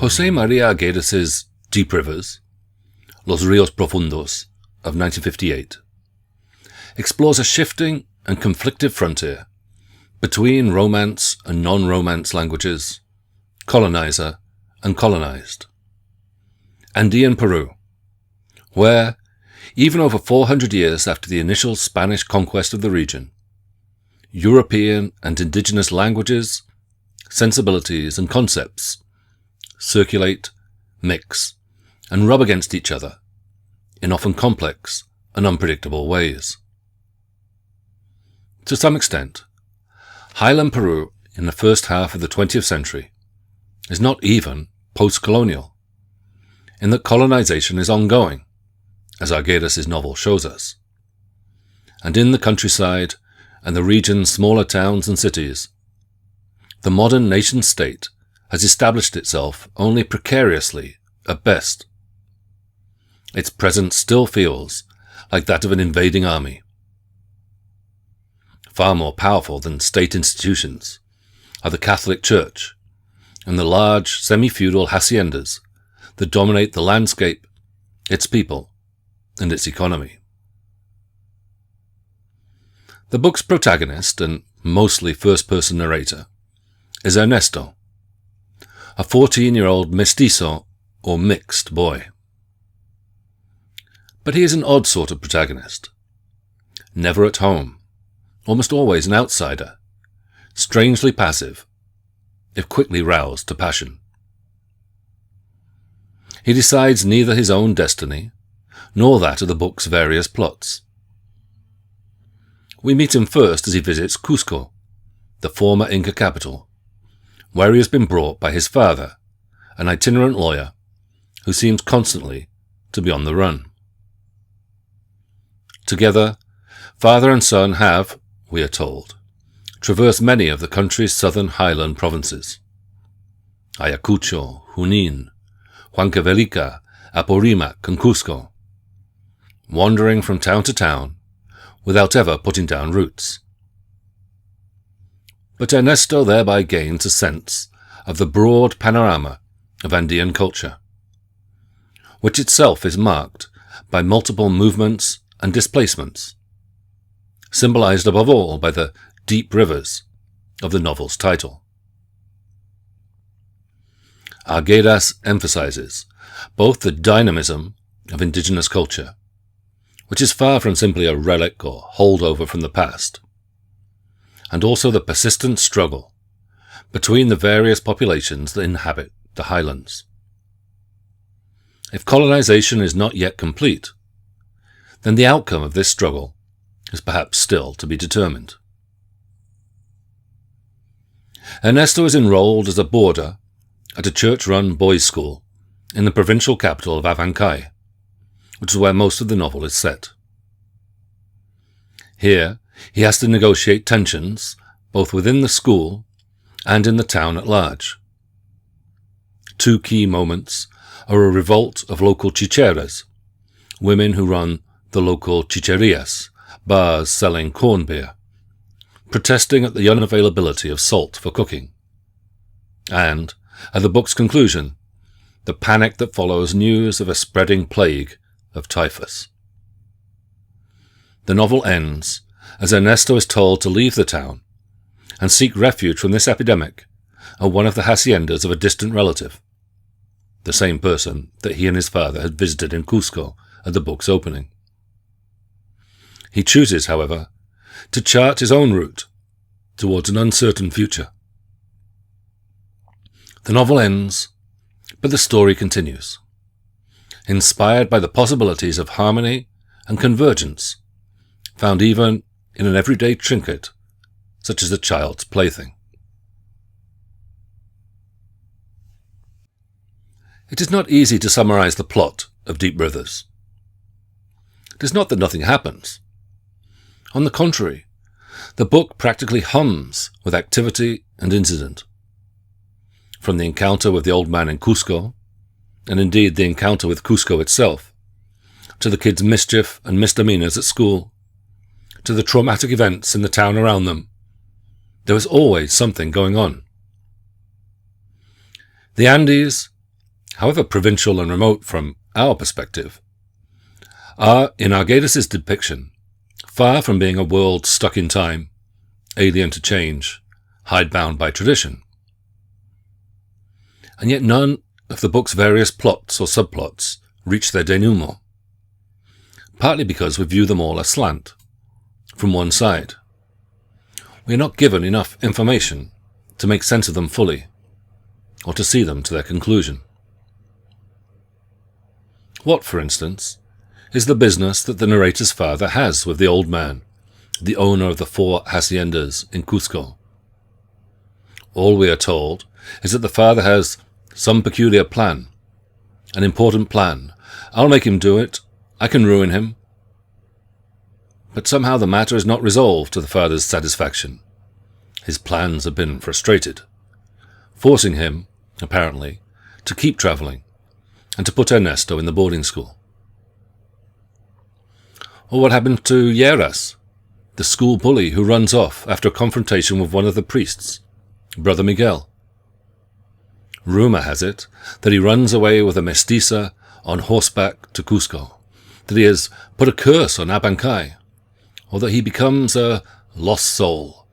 José María Arguedas' Deep Rivers, Los Ríos Profundos, of 1958, explores a shifting and conflictive frontier between Romance and non-Romance languages, colonizer and colonized. Andean Peru, where, even over 400 years after the initial Spanish conquest of the region, European and indigenous languages, sensibilities and concepts circulate, mix, and rub against each other in often complex and unpredictable ways. To some extent, highland Peru in the first half of the 20th century is not even post-colonial, in that colonization is ongoing, as Arguedas' novel shows us. And in the countryside and the region's smaller towns and cities, the modern nation-state has established itself only precariously at best. Its presence still feels like that of an invading army. Far more powerful than state institutions are the Catholic Church and the large semi-feudal haciendas that dominate the landscape, its people, and its economy. The book's protagonist and mostly first-person narrator is Ernesto, a 14-year-old mestizo or mixed boy. But he is an odd sort of protagonist. Never at home, almost always an outsider, strangely passive, if quickly roused to passion. He decides neither his own destiny nor that of the book's various plots. We meet him first as he visits Cusco, the former Inca capital, where he has been brought by his father, an itinerant lawyer who seems constantly to be on the run. Together, father and son have, we are told, traversed many of the country's southern highland provinces: Ayacucho, Junín, Huancavelica, Apurímac, and Cusco, wandering from town to town without ever putting down roots. But Ernesto thereby gains a sense of the broad panorama of Andean culture, which itself is marked by multiple movements and displacements, symbolized above all by the deep rivers of the novel's title. Arguedas emphasizes both the dynamism of indigenous culture, which is far from simply a relic or holdover from the past, and also the persistent struggle between the various populations that inhabit the highlands. If colonization is not yet complete, then the outcome of this struggle is perhaps still to be determined. Ernesto is enrolled as a boarder at a church-run boys' school in the provincial capital of Abancay, which is where most of the novel is set. Here, he has to negotiate tensions both within the school and in the town at large. Two key moments are a revolt of local chicheras, women who run the local chicherias, bars selling corn beer, protesting at the unavailability of salt for cooking, and, at the book's conclusion, the panic that follows news of a spreading plague of typhus. The novel ends as Ernesto is told to leave the town and seek refuge from this epidemic at one of the haciendas of a distant relative, the same person that he and his father had visited in Cusco at the book's opening. He chooses, however, to chart his own route towards an uncertain future. The novel ends, but the story continues, inspired by the possibilities of harmony and convergence found even in an everyday trinket such as a child's plaything. It is not easy to summarize the plot of Deep Rivers. It is not that nothing happens. On the contrary, the book practically hums with activity and incident. From the encounter with the old man in Cusco, and indeed the encounter with Cusco itself, to the kids' mischief and misdemeanors at school, to the traumatic events in the town around them, there is always something going on. The Andes however provincial and remote from our perspective, are, in Arguedas' depiction, far from being a world stuck in time, alien to change, hidebound by tradition. And yet none of the book's various plots or subplots reach their denouement, partly because we view them all aslant, from one side. We are not given enough information to make sense of them fully, or to see them to their conclusion. What, for instance, is the business that the narrator's father has with the old man, the owner of the 4 haciendas in Cusco? All we are told is that the father has some peculiar plan, an important plan. I'll make him do it, I can ruin him. But somehow the matter is not resolved to the father's satisfaction. His plans have been frustrated, forcing him, apparently, to keep travelling and to put Ernesto in the boarding school. Or what happened to Lleras, the school bully who runs off after a confrontation with one of the priests, Brother Miguel? Rumour has it that he runs away with a mestiza on horseback to Cusco, that he has put a curse on Abancay, or that he becomes a lost soul,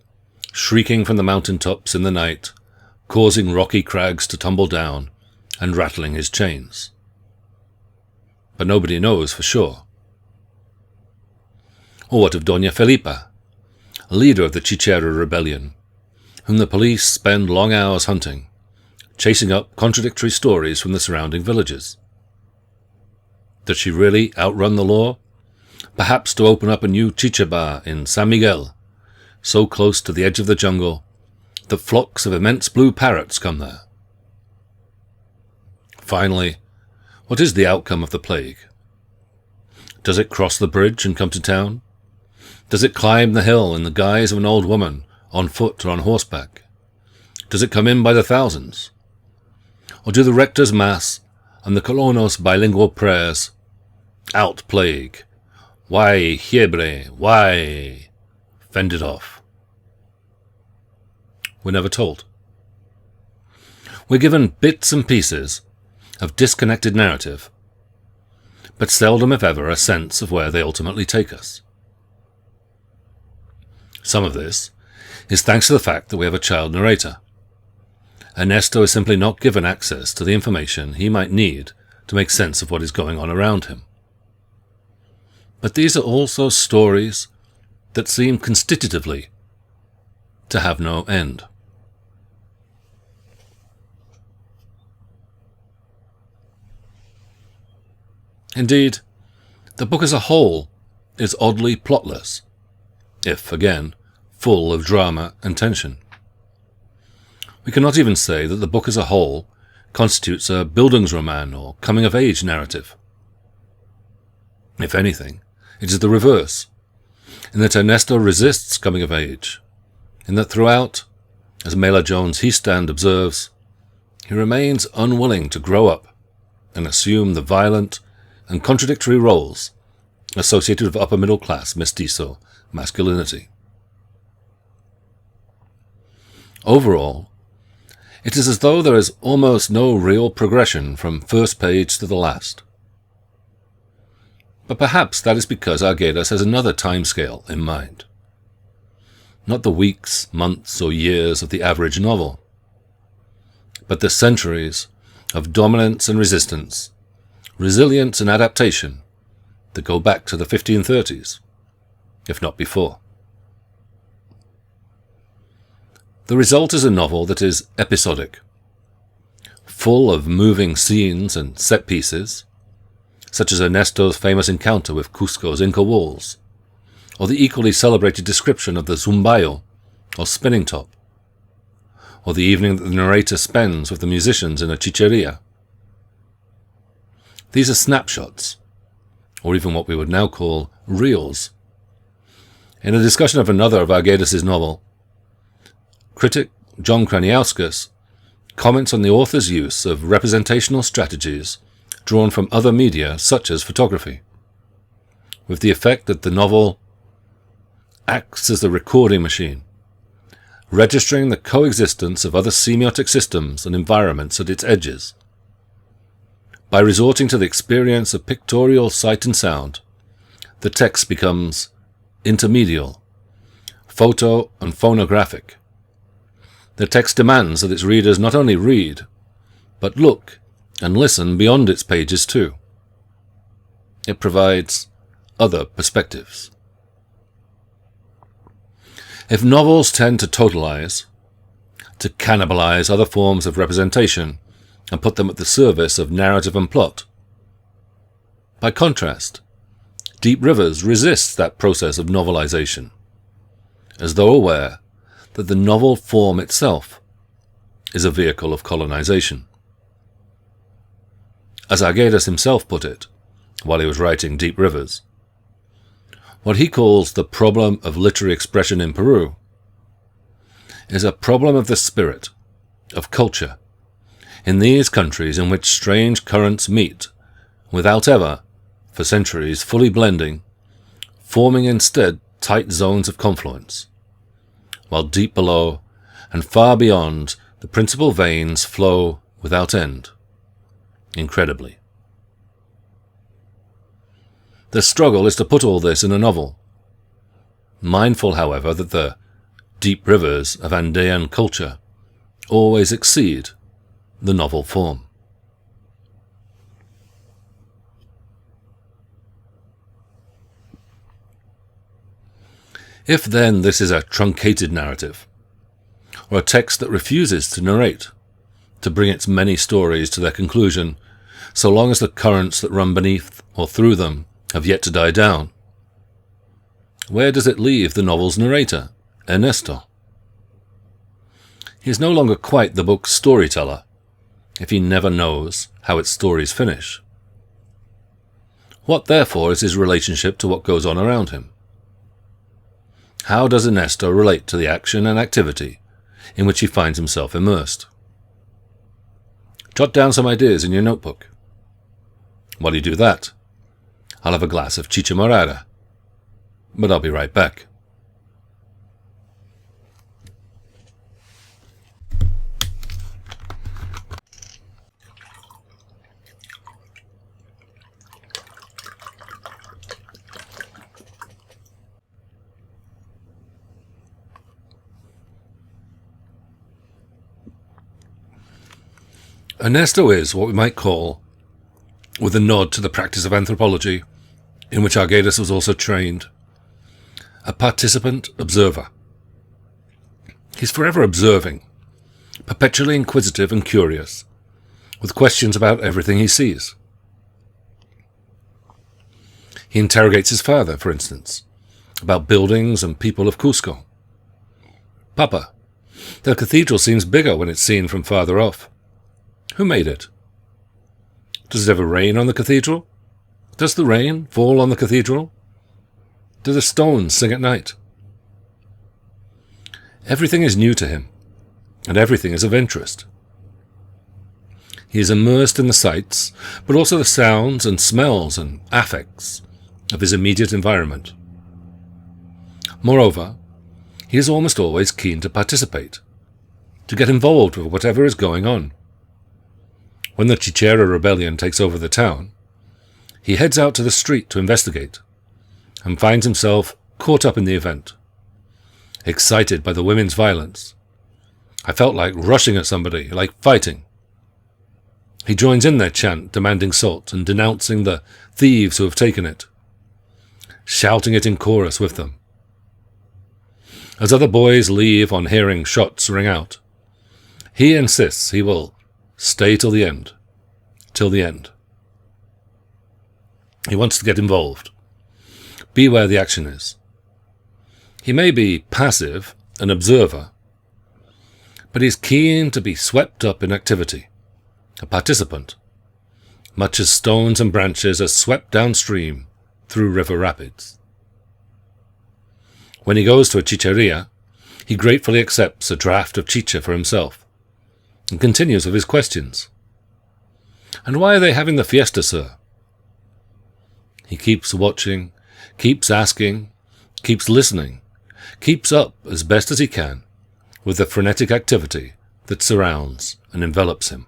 shrieking from the mountain-tops in the night, causing rocky crags to tumble down and rattling his chains. But nobody knows for sure. Or what of Doña Felipa, leader of the Chichera rebellion, whom the police spend long hours hunting, chasing up contradictory stories from the surrounding villages? Does she really outrun the law? Perhaps to open up a new chicha bar in San Miguel, so close to the edge of the jungle that flocks of immense blue parrots come there. Finally, what is the outcome of the plague? Does it cross the bridge and come to town? Does it climb the hill in the guise of an old woman, on foot or on horseback? Does it come in by the thousands? Or do the rector's mass and the colonos' bilingual prayers, "Out plague, why fiebre, why," fend it off? We're never told. We're given bits and pieces of disconnected narrative, but seldom if ever a sense of where they ultimately take us. Some of this is thanks to the fact that we have a child narrator. Ernesto is simply not given access to the information he might need to make sense of what is going on around him. But these are also stories that seem constitutively to have no end. Indeed, the book as a whole is oddly plotless, if, again, full of drama and tension. We cannot even say that the book as a whole constitutes a Bildungsroman or coming-of-age narrative. If anything, it is the reverse, in that Ernesto resists coming of age, in that throughout, as Mela Jones-Heastand observes, he remains unwilling to grow up and assume the violent and contradictory roles associated with upper-middle-class mestizo masculinity. Overall, it is as though there is almost no real progression from first page to the last. But perhaps that is because Arguedas has another timescale in mind. Not the weeks, months, or years of the average novel, but the centuries of dominance and resistance, resilience and adaptation that go back to the 1530s, if not before. The result is a novel that is episodic, full of moving scenes and set pieces, such as Ernesto's famous encounter with Cusco's Inca walls, or the equally celebrated description of the zumbayo, or spinning top, or the evening that the narrator spends with the musicians in a chicheria. These are snapshots, or even what we would now call reels. In a discussion of another of Arguedas' novel, critic John Kraniauskas comments on the author's use of representational strategies drawn from other media such as photography, with the effect that the novel acts as a recording machine, registering the coexistence of other semiotic systems and environments at its edges, by resorting to the experience of pictorial sight and sound, the text becomes intermedial, photo and phonographic. The text demands that its readers not only read, but look and listen beyond its pages too. It provides other perspectives. If novels tend to totalize, to cannibalize other forms of representation and put them at the service of narrative and plot, by contrast, Deep Rivers resists that process of novelization, as though aware that the novel form itself is a vehicle of colonization. As Arguedas himself put it, while he was writing Deep Rivers, what he calls the problem of literary expression in Peru is a problem of the spirit, of culture, in these countries in which strange currents meet, without ever, for centuries, fully blending, forming instead tight zones of confluence, while deep below and far beyond the principal veins flow without end, incredibly. The struggle is to put all this in a novel, mindful, however, that the deep rivers of Andean culture always exceed the novel form. If then this is a truncated narrative, or a text that refuses to narrate, to bring its many stories to their conclusion, so long as the currents that run beneath or through them have yet to die down, where does it leave the novel's narrator, Ernesto? He is no longer quite the book's storyteller, if he never knows how its stories finish. What, therefore, is his relationship to what goes on around him? How does Ernesto relate to the action and activity in which he finds himself immersed? Jot down some ideas in your notebook. While you do that, I'll have a glass of chicha morada, but I'll be right back. Ernesto is what we might call, with a nod to the practice of anthropology, in which Arguedas was also trained, a participant observer. He's forever observing, perpetually inquisitive and curious, with questions about everything he sees. He interrogates his father, for instance, about buildings and people of Cusco. Papa, the cathedral seems bigger when it's seen from farther off. Who made it? Does it ever rain on the cathedral? Does the rain fall on the cathedral? Do the stones sing at night? Everything is new to him, and everything is of interest. He is immersed in the sights, but also the sounds and smells and affects of his immediate environment. Moreover, he is almost always keen to participate, to get involved with whatever is going on. When the Chichera rebellion takes over the town, he heads out to the street to investigate, and finds himself caught up in the event. Excited by the women's violence, I felt like rushing at somebody, like fighting. He joins in their chant demanding salt and denouncing the thieves who have taken it, shouting it in chorus with them. As other boys leave on hearing shots ring out, he insists he will stay till the end. Till the end. He wants to get involved. Be where the action is. He may be passive, an observer, but he's keen to be swept up in activity, a participant, much as stones and branches are swept downstream through river rapids. When he goes to a chicheria, he gratefully accepts a draught of chicha for himself, and continues with his questions. And why are they having the fiesta, sir? He keeps watching, keeps asking, keeps listening, keeps up as best as he can with the frenetic activity that surrounds and envelops him.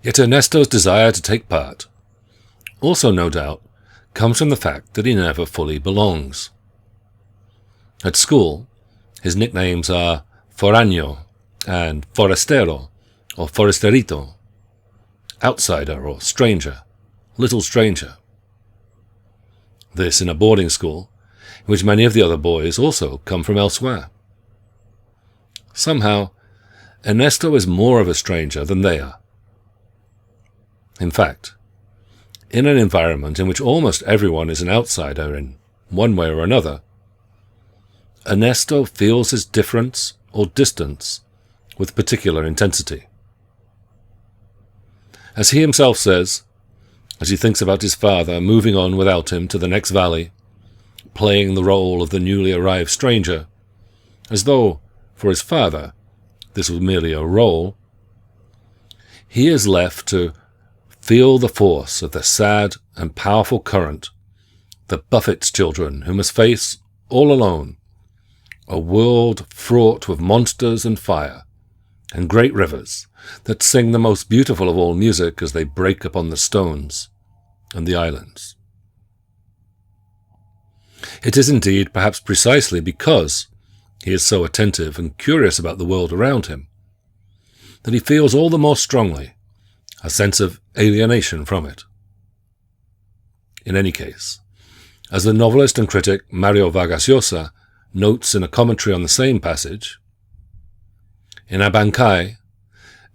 Yet Ernesto's desire to take part also, no doubt, comes from the fact that he never fully belongs. At school, his nicknames are Foráneo and Forastero or Forasterito, outsider or stranger, little stranger. This in a boarding school, in which many of the other boys also come from elsewhere. Somehow, Ernesto is more of a stranger than they are. In fact, in an environment in which almost everyone is an outsider in one way or another, Ernesto feels his difference or distance with particular intensity. As he himself says, as he thinks about his father moving on without him to the next valley, playing the role of the newly arrived stranger, as though, for his father, this was merely a role, he is left to feel the force of the sad and powerful current that buffets children who must face, all alone, a world fraught with monsters and fire, and great rivers that sing the most beautiful of all music as they break upon the stones and the islands. It is indeed perhaps precisely because he is so attentive and curious about the world around him that he feels all the more strongly a sense of alienation from it. In any case, as the novelist and critic Mario Vargas Llosa notes in a commentary on the same passage, in Abancay,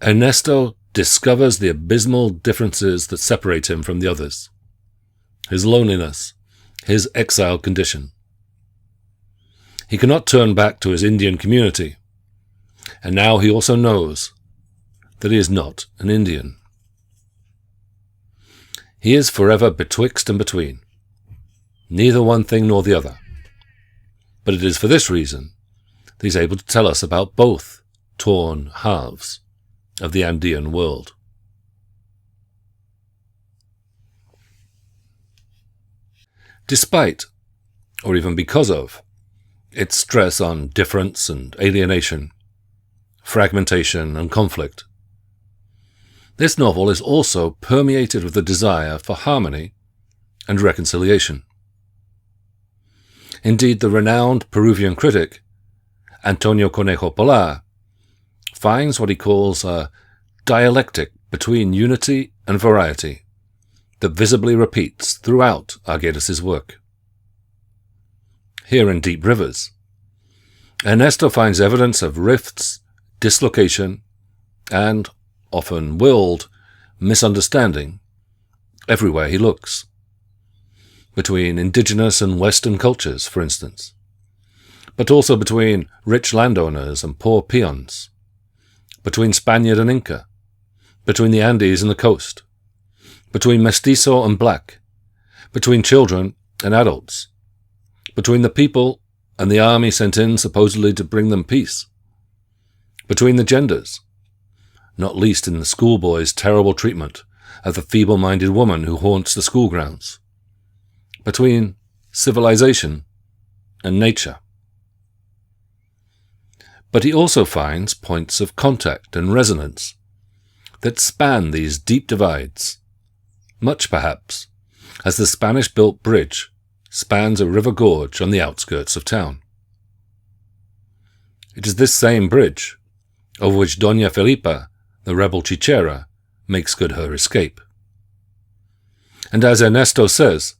Ernesto discovers the abysmal differences that separate him from the others, his loneliness, his exiled condition. He cannot turn back to his Indian community, and now he also knows that he is not an Indian. He is forever betwixt and between, neither one thing nor the other. But it is for this reason that he is able to tell us about both torn halves of the Andean world. Despite, or even because of, its stress on difference and alienation, fragmentation and conflict, this novel is also permeated with the desire for harmony and reconciliation. Indeed, the renowned Peruvian critic, Antonio Conejo Polar, finds what he calls a dialectic between unity and variety that visibly repeats throughout Arguedas' work. Here in Deep Rivers, Ernesto finds evidence of rifts, dislocation, and, often willed, misunderstanding everywhere he looks. Between indigenous and Western cultures, for instance, but also between rich landowners and poor peons, between Spaniard and Inca, between the Andes and the coast, between mestizo and black, between children and adults, between the people and the army sent in supposedly to bring them peace, between the genders, not least in the schoolboy's terrible treatment of the feeble-minded woman who haunts the school grounds, between civilization and nature. But he also finds points of contact and resonance that span these deep divides, much perhaps as the Spanish-built bridge spans a river gorge on the outskirts of town. It is this same bridge over which Doña Felipa, the rebel Chichera, makes good her escape. And as Ernesto says,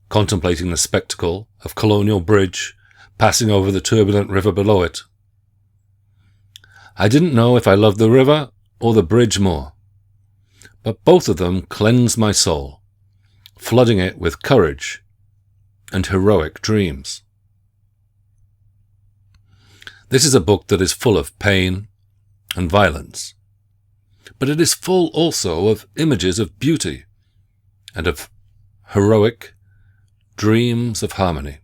contemplating the spectacle of Colonial Bridge passing over the turbulent river below it, I didn't know if I loved the river or the bridge more, but both of them cleansed my soul, flooding it with courage and heroic dreams. This is a book that is full of pain and violence, but it is full also of images of beauty and of heroic dreams of harmony.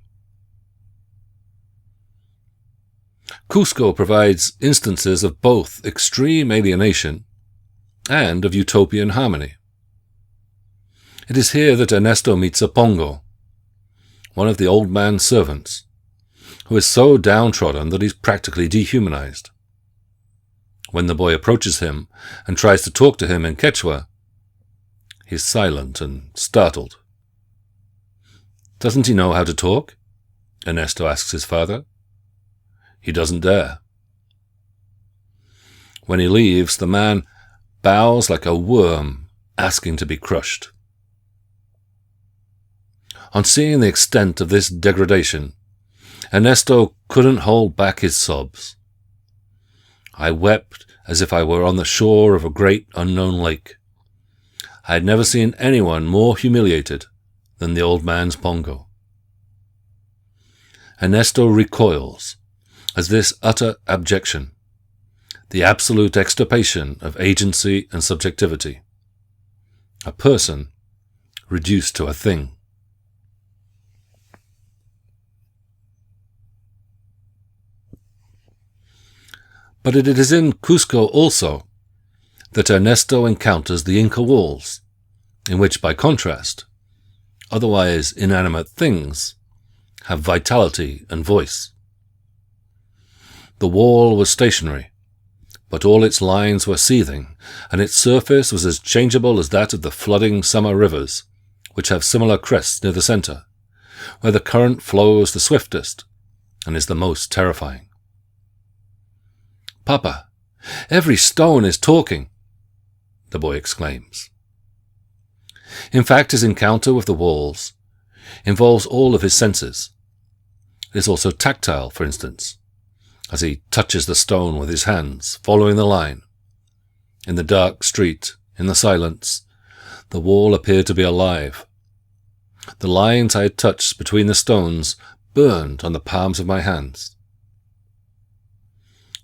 Cusco provides instances of both extreme alienation and of utopian harmony. It is here that Ernesto meets a Pongo, one of the old man's servants, who is so downtrodden that he's practically dehumanized. When the boy approaches him and tries to talk to him in Quechua, he's silent and startled. Doesn't he know how to talk? Ernesto asks his father. He doesn't dare. When he leaves, the man bows like a worm, asking to be crushed. On seeing the extent of this degradation, Ernesto couldn't hold back his sobs. I wept as if I were on the shore of a great unknown lake. I had never seen anyone more humiliated than the old man's Pongo. Ernesto recoils as this utter abjection, the absolute extirpation of agency and subjectivity, a person reduced to a thing. But it is in Cusco also that Ernesto encounters the Inca walls, in which, by contrast, otherwise inanimate things have vitality and voice. The wall was stationary, but all its lines were seething, and its surface was as changeable as that of the flooding summer rivers, which have similar crests near the centre, where the current flows the swiftest and is the most terrifying. "Papa, every stone is talking," the boy exclaims. In fact, his encounter with the walls involves all of his senses. It is also tactile, for instance, as he touches the stone with his hands, following the line. In the dark street, in the silence, the wall appeared to be alive. The lines I had touched between the stones burned on the palms of my hands.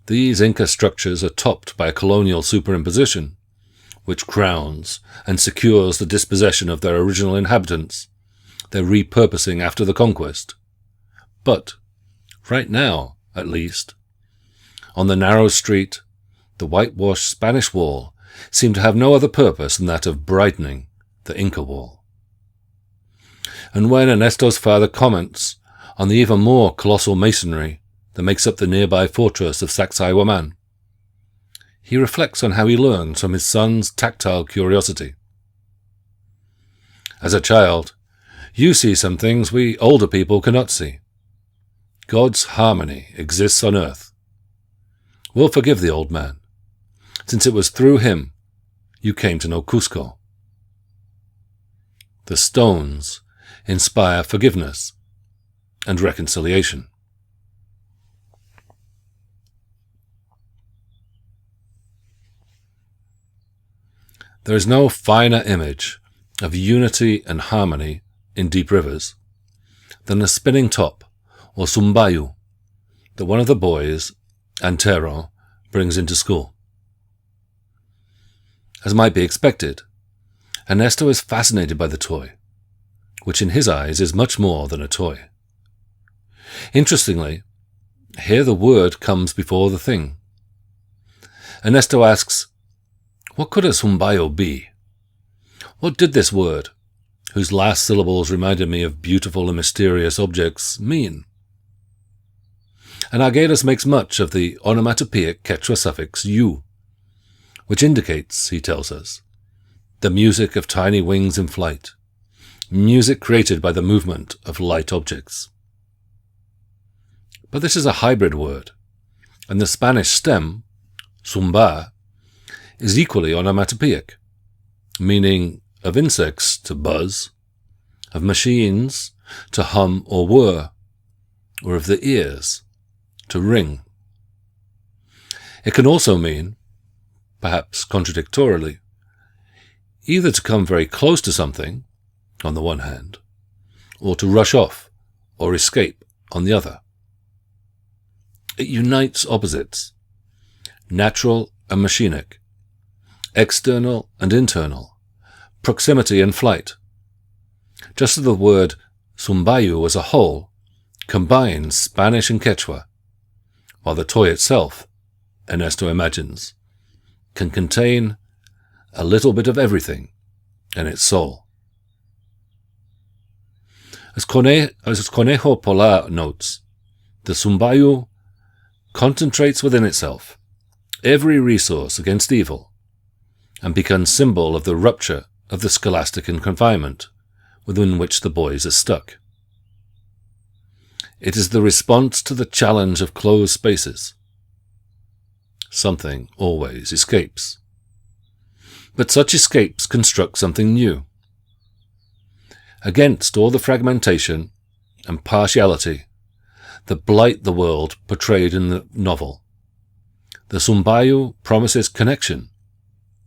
These Inca structures are topped by a colonial superimposition, which crowns and secures the dispossession of their original inhabitants, their repurposing after the conquest. But, right now, at least, on the narrow street, the whitewashed Spanish wall seemed to have no other purpose than that of brightening the Inca wall. And when Ernesto's father comments on the even more colossal masonry that makes up the nearby fortress of Sacsayhuaman, he reflects on how he learns from his son's tactile curiosity. As a child, you see some things we older people cannot see. God's harmony exists on earth. We'll forgive the old man, since it was through him you came to know Cusco. The stones inspire forgiveness and reconciliation. There is no finer image of unity and harmony in deep rivers than the spinning top, or sumbayu, that one of the boys, Antero, brings into school. As might be expected, Ernesto is fascinated by the toy, which in his eyes is much more than a toy. Interestingly, here the word comes before the thing. Ernesto asks, what could a sumbayo be? What did this word, whose last syllables reminded me of beautiful and mysterious objects, mean? And Arguedas makes much of the onomatopoeic Quechua suffix "u", which indicates, he tells us, the music of tiny wings in flight, music created by the movement of light objects. But this is a hybrid word, and the Spanish stem, sumba, is equally onomatopoeic, meaning of insects to buzz, of machines to hum or whir, or of the ears to ring. It can also mean, perhaps contradictorily, either to come very close to something, on the one hand, or to rush off or escape on the other. It unites opposites, natural and machinic, external and internal, proximity and flight, just as the word sumbayu as a whole combines Spanish and Quechua, while the toy itself, Ernesto imagines, can contain a little bit of everything in its soul. As Conejo Polar notes, the sumbayu concentrates within itself every resource against evil, and become symbol of the rupture of the scholastic confinement within which the boys are stuck. It is the response to the challenge of closed spaces. Something always escapes. But such escapes construct something new. Against all the fragmentation and partiality that blight the world portrayed in the novel, the Zumbayo promises connection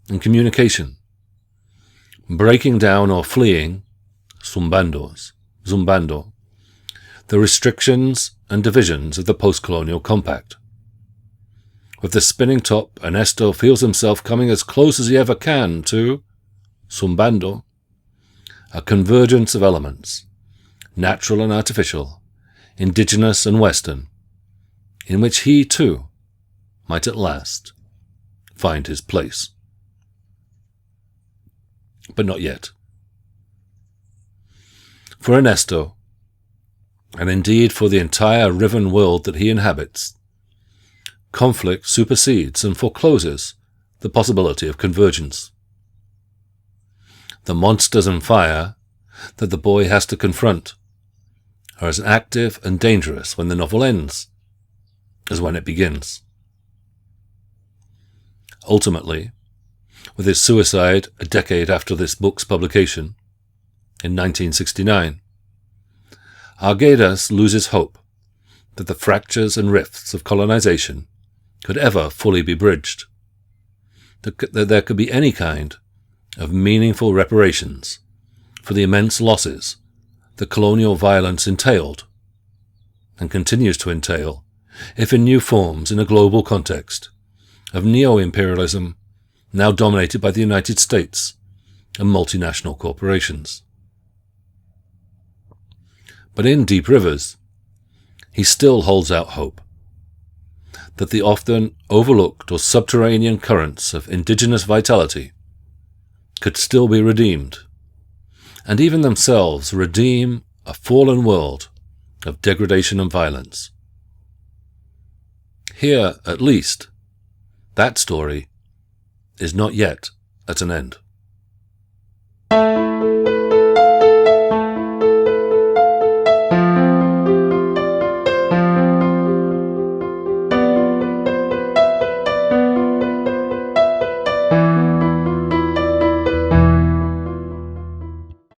and communication, breaking down or fleeing, zumbando, the restrictions and divisions of the post-colonial compact. With the spinning top, Ernesto feels himself coming as close as he ever can to, zumbando, a convergence of elements, natural and artificial, indigenous and Western, in which he, too, might at last find his place. But not yet. For Ernesto, and indeed for the entire riven world that he inhabits, conflict supersedes and forecloses the possibility of convergence. The monsters and fire that the boy has to confront are as active and dangerous when the novel ends as when it begins. Ultimately, with his suicide a decade after this book's publication, in 1969, Arguedas loses hope that the fractures and rifts of colonization could ever fully be bridged, that there could be any kind of meaningful reparations for the immense losses that colonial violence entailed, and continues to entail, if in new forms in a global context, of neo-imperialism now dominated by the United States and multinational corporations. But in Deep Rivers, he still holds out hope that the often overlooked or subterranean currents of indigenous vitality could still be redeemed, and even themselves redeem a fallen world of degradation and violence. Here, at least, that story is not yet at an end.